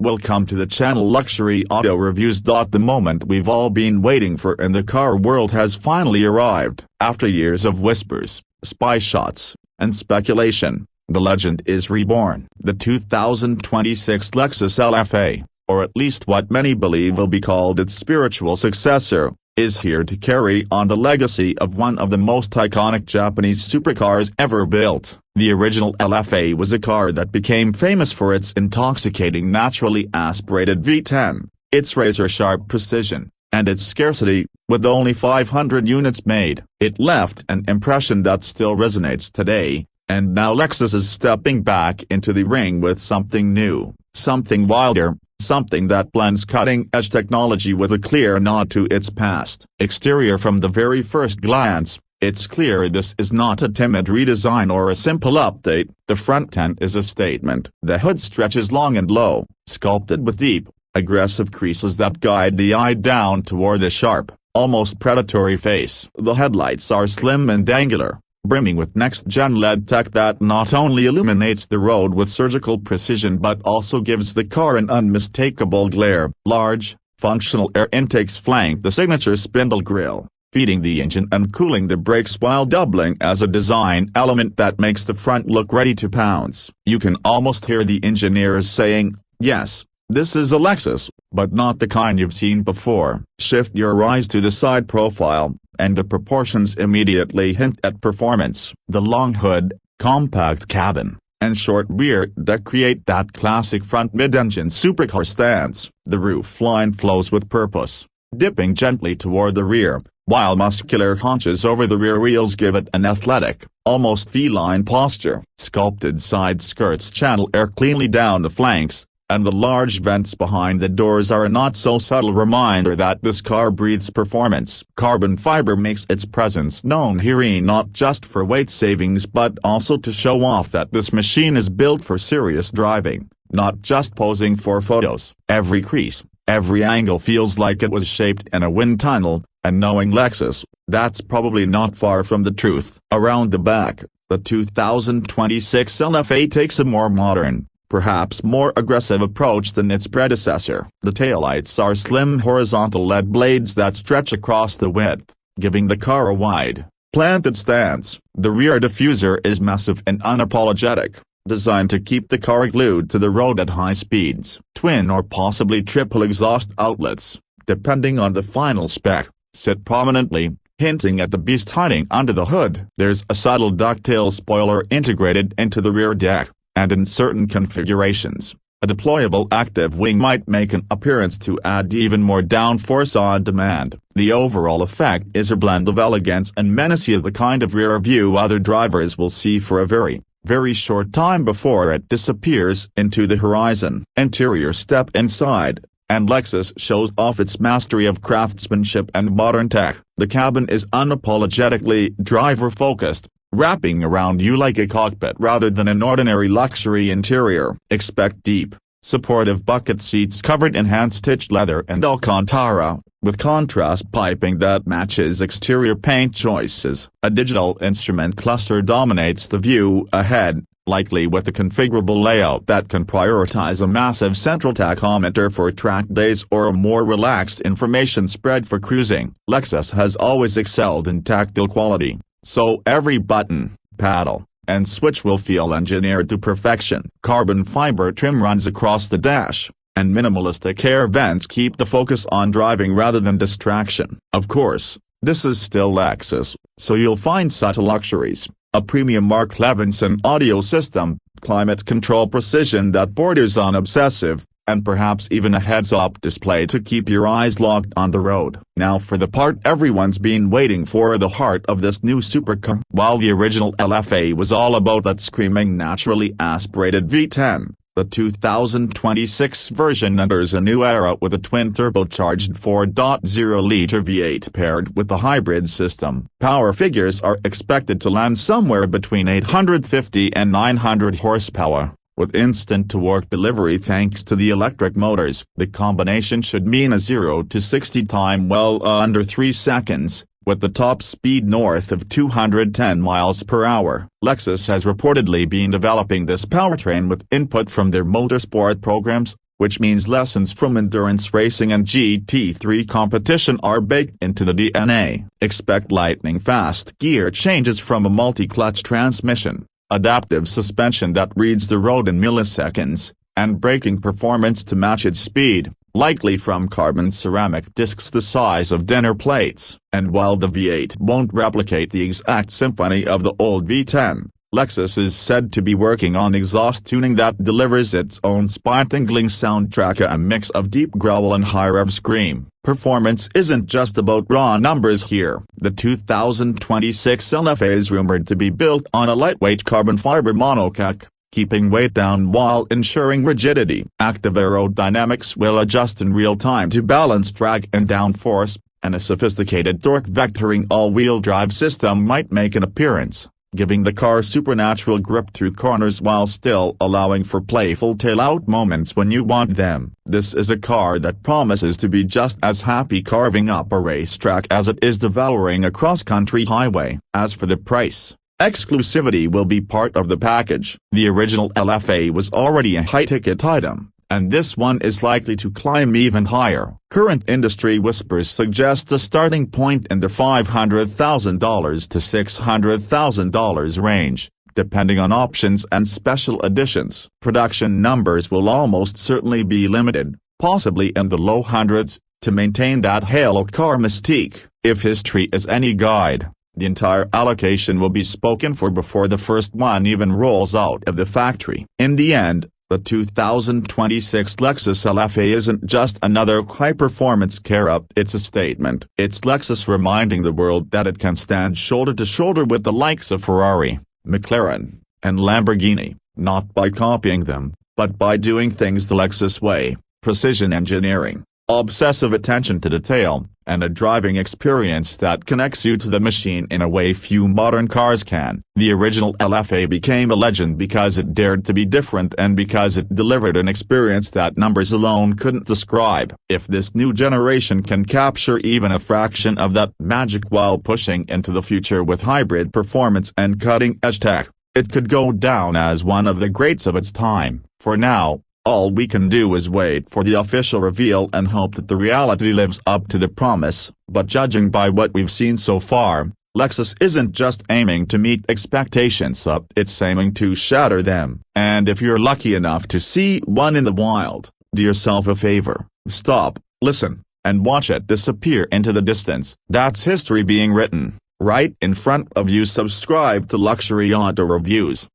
Welcome to the channel Luxury Auto Reviews. The moment we've all been waiting for in the car world has finally arrived. After years of whispers, spy shots, and speculation, the legend is reborn. The 2026 Lexus LFA, or at least what many believe will be called its spiritual successor, is here to carry on the legacy of one of the most iconic Japanese supercars ever built. The original LFA was a car that became famous for its intoxicating naturally aspirated V10, its razor-sharp precision, and its scarcity. With only 500 units made, it left an impression that still resonates today, and now Lexus is stepping back into the ring with something new, something wilder, something that blends cutting-edge technology with a clear nod to its past. Exterior. From the very first glance, it's clear this is not a timid redesign or a simple update. The front end is a statement. The hood stretches long and low, sculpted with deep, aggressive creases that guide the eye down toward a sharp, almost predatory face. The headlights are slim and angular, brimming with next-gen LED tech that not only illuminates the road with surgical precision but also gives the car an unmistakable glare. Large, functional air intakes flank the signature spindle grille, feeding the engine and cooling the brakes while doubling as a design element that makes the front look ready to pounce. You can almost hear the engineers saying, "Yes, this is a Lexus, but not the kind you've seen before." Shift your eyes to the side profile, and the proportions immediately hint at performance. The long hood, compact cabin, and short rear deck create that classic front mid-engine supercar stance. The roofline flows with purpose, dipping gently toward the rear, while muscular haunches over the rear wheels give it an athletic, almost feline posture. Sculpted side skirts channel air cleanly down the flanks, and the large vents behind the doors are a not-so-subtle reminder that this car breathes performance. Carbon fiber makes its presence known here, not just for weight savings but also to show off that this machine is built for serious driving, not just posing for photos. Every crease, every angle feels like it was shaped in a wind tunnel, and knowing Lexus, that's probably not far from the truth. Around the back, the 2026 LFA takes a more modern, perhaps more aggressive approach than its predecessor. The taillights are slim horizontal LED blades that stretch across the width, giving the car a wide, planted stance. The rear diffuser is massive and unapologetic, designed to keep the car glued to the road at high speeds. Twin or possibly triple exhaust outlets, depending on the final spec, sit prominently, hinting at the beast hiding under the hood. There's a subtle ducktail spoiler integrated into the rear deck, and in certain configurations, a deployable active wing might make an appearance to add even more downforce on demand. The overall effect is a blend of elegance and menacing, the kind of rear view other drivers will see for a very, very short time before it disappears into the horizon. Interior. Step inside, and Lexus shows off its mastery of craftsmanship and modern tech. The cabin is unapologetically driver-focused, wrapping around you like a cockpit rather than an ordinary luxury interior. Expect deep, supportive bucket seats covered in hand-stitched leather and Alcantara, with contrast piping that matches exterior paint choices. A digital instrument cluster dominates the view ahead, likely with a configurable layout that can prioritize a massive central tachometer for track days or a more relaxed information spread for cruising. Lexus has always excelled in tactile quality, so every button, paddle, and switch will feel engineered to perfection. Carbon fiber trim runs across the dash, and minimalistic air vents keep the focus on driving rather than distraction. Of course, this is still Lexus, so you'll find subtle luxuries, a premium Mark Levinson audio system, climate control precision that borders on obsessive, and perhaps even a heads-up display to keep your eyes locked on the road. Now for the part everyone's been waiting for, the heart of this new supercar. While the original LFA was all about that screaming naturally aspirated V10, the 2026 version enters a new era with a twin-turbocharged 4.0-liter V8 paired with a hybrid system. Power figures are expected to land somewhere between 850 and 900 horsepower. With instant-to-work delivery thanks to the electric motors, the combination should mean a 0 to 60 time well under 3 seconds, with the top speed north of 210 miles per hour. Lexus has reportedly been developing this powertrain with input from their motorsport programs, which means lessons from endurance racing and GT3 competition are baked into the DNA. Expect lightning-fast gear changes from a multi-clutch transmission, adaptive suspension that reads the road in milliseconds, and braking performance to match its speed, likely from carbon ceramic discs the size of dinner plates. And while the V8 won't replicate the exact symphony of the old V10, Lexus is said to be working on exhaust tuning that delivers its own spine-tingling soundtrack, a mix of deep growl and high-rev scream. Performance isn't just about raw numbers here. The 2026 LFA is rumored to be built on a lightweight carbon fiber monocoque, keeping weight down while ensuring rigidity. Active aerodynamics will adjust in real time to balance drag and downforce, and a sophisticated torque vectoring all-wheel drive system might make an appearance, giving the car supernatural grip through corners while still allowing for playful tail-out moments when you want them. This is a car that promises to be just as happy carving up a racetrack as it is devouring a cross-country highway. As for the price, exclusivity will be part of the package. The original LFA was already a high-ticket item, and this one is likely to climb even higher. Current industry whispers suggest a starting point in the $500,000 to $600,000 range, depending on options and special editions. Production numbers will almost certainly be limited, possibly in the low hundreds, to maintain that halo car mystique. If history is any guide, the entire allocation will be spoken for before the first one even rolls out of the factory. In the end, the 2026 Lexus LFA isn't just another high-performance car, it's a statement. It's Lexus reminding the world that it can stand shoulder to shoulder with the likes of Ferrari, McLaren, and Lamborghini, not by copying them, but by doing things the Lexus way: precision engineering, obsessive attention to detail, and a driving experience that connects you to the machine in a way few modern cars can. The original LFA became a legend because it dared to be different and because it delivered an experience that numbers alone couldn't describe. If this new generation can capture even a fraction of that magic while pushing into the future with hybrid performance and cutting-edge tech, it could go down as one of the greats of its time. For now, all we can do is wait for the official reveal and hope that the reality lives up to the promise. But judging by what we've seen so far, Lexus isn't just aiming to meet expectations, it's aiming to shatter them. And if you're lucky enough to see one in the wild, do yourself a favor, stop, listen, and watch it disappear into the distance. That's history being written, right in front of you. Subscribe to Luxury Auto Reviews.